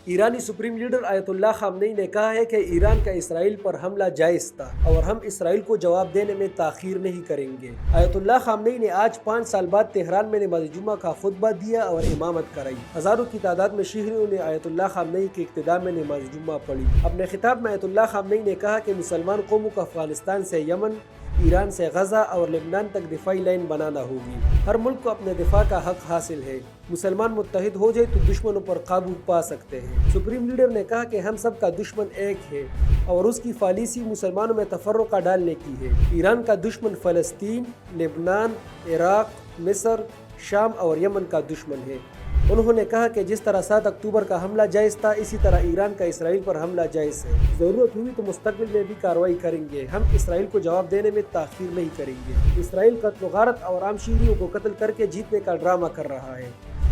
ایرانی supreme leader آیت اللہ خامنئی نے کہا ہے کہ ایران کا اسرائیل پر حملہ جائز تھا اور ہم اسرائیل کو جواب دینے میں تاخیر نہیں کریں گے۔ آیت اللہ خامنئی نے آج 5 سال بعد تہران میں نماز جمعہ کا خطبہ دیا اور امامت کرائی۔ ہزاروں کی تعداد میں شہریوں نے آیت اللہ خامنئی کے اقتداء میں نماز جمعہ پڑھی۔ اپنے خطاب میں آیت اللہ خامنئی نے کہا کہ مسلمان قوموں کو افغانستان سے یمن، ایران سے غزہ اور لبنان تک دفاعی لائن بنانا ہوگی۔ ہر ملک کو اپنے دفاع کا حق حاصل ہے۔ مسلمان متحد ہو جائے تو دشمنوں پر قابو پا سکتے ہیں۔ سپریم لیڈر نے کہا کہ ہم سب کا دشمن ایک ہے اور اس کی پالیسی مسلمانوں میں تفرقہ ڈالنے کی ہے۔ ایران کا دشمن فلسطین، لبنان، عراق، مصر، شام اور یمن کا دشمن ہے۔ انہوں نے کہا کہ جس طرح 7 اکتوبر کا حملہ جائز تھا، اسی طرح ایران کا اسرائیل پر حملہ جائز ہے۔ ضرورت ہوئی تو مستقبل میں بھی کارروائی کریں گے۔ ہم اسرائیل کو جواب دینے میں تاخیر نہیں کریں گے۔ اسرائیل قتل و غارت اور عام شہریوں کو قتل کر کے جیتنے کا ڈرامہ کر رہا ہے۔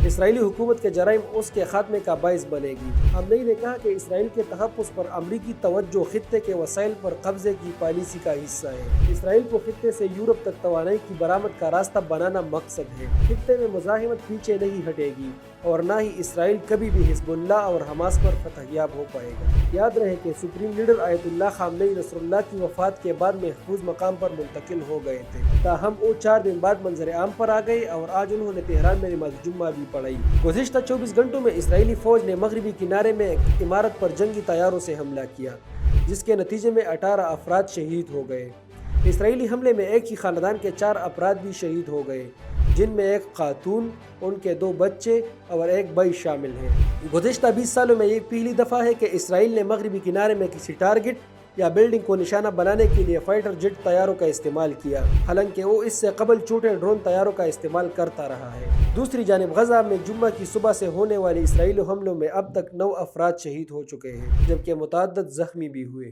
اسرائیلی حکومت کے جرائم اس کے خاتمے کا باعث بنے گی۔ خامنئی نے کہا کہ اسرائیل کے تحفظ پر امریکی توجہ خطے کے وسائل پر قبضے کی پالیسی کا حصہ ہے۔ اسرائیل کو خطے سے یورپ تک توانائی کی برآمد کا راستہ بنانا مقصد ہے۔ خطے میں مزاحمت پیچھے نہیں ہٹے گی اور نہ ہی اسرائیل کبھی بھی حزب اللہ اور حماس پر فتح یاب ہو پائے گا۔ یاد رہے کہ سپریم لیڈر آیت اللہ خامنئی نصر اللہ کی وفات کے بعد محفوظ مقام پر منتقل ہو گئے تھے، تاہم وہ 4 دن بعد منظر عام پر آ گئے اور آج انہوں نے تہران میں نماز جمعہ بھی پڑھائی۔ گزشتہ 24 گھنٹوں میں اسرائیلی فوج نے مغربی کنارے میں ایک عمارت پر جنگی طیاروں سے حملہ کیا، جس کے نتیجے میں 18 افراد شہید ہو گئے۔ اسرائیلی حملے میں ایک ہی خاندان کے 4 افراد بھی شہید ہو گئے، جن میں ایک خاتون، ان کے 2 بچے اور ایک بھائی شامل ہیں۔ گزشتہ 20 سالوں میں یہ پہلی دفعہ ہے کہ اسرائیل نے مغربی کنارے میں کسی ٹارگٹ یا بلڈنگ کو نشانہ بنانے کے لیے فائٹر جیٹ طیاروں کا استعمال کیا، حالانکہ وہ اس سے قبل چھوٹے ڈرون طیاروں کا استعمال کرتا رہا ہے۔ دوسری جانب غزہ میں جمعہ کی صبح سے ہونے والے اسرائیلی حملوں میں اب تک 9 افراد شہید ہو چکے ہیں، جبکہ متعدد زخمی بھی ہوئے۔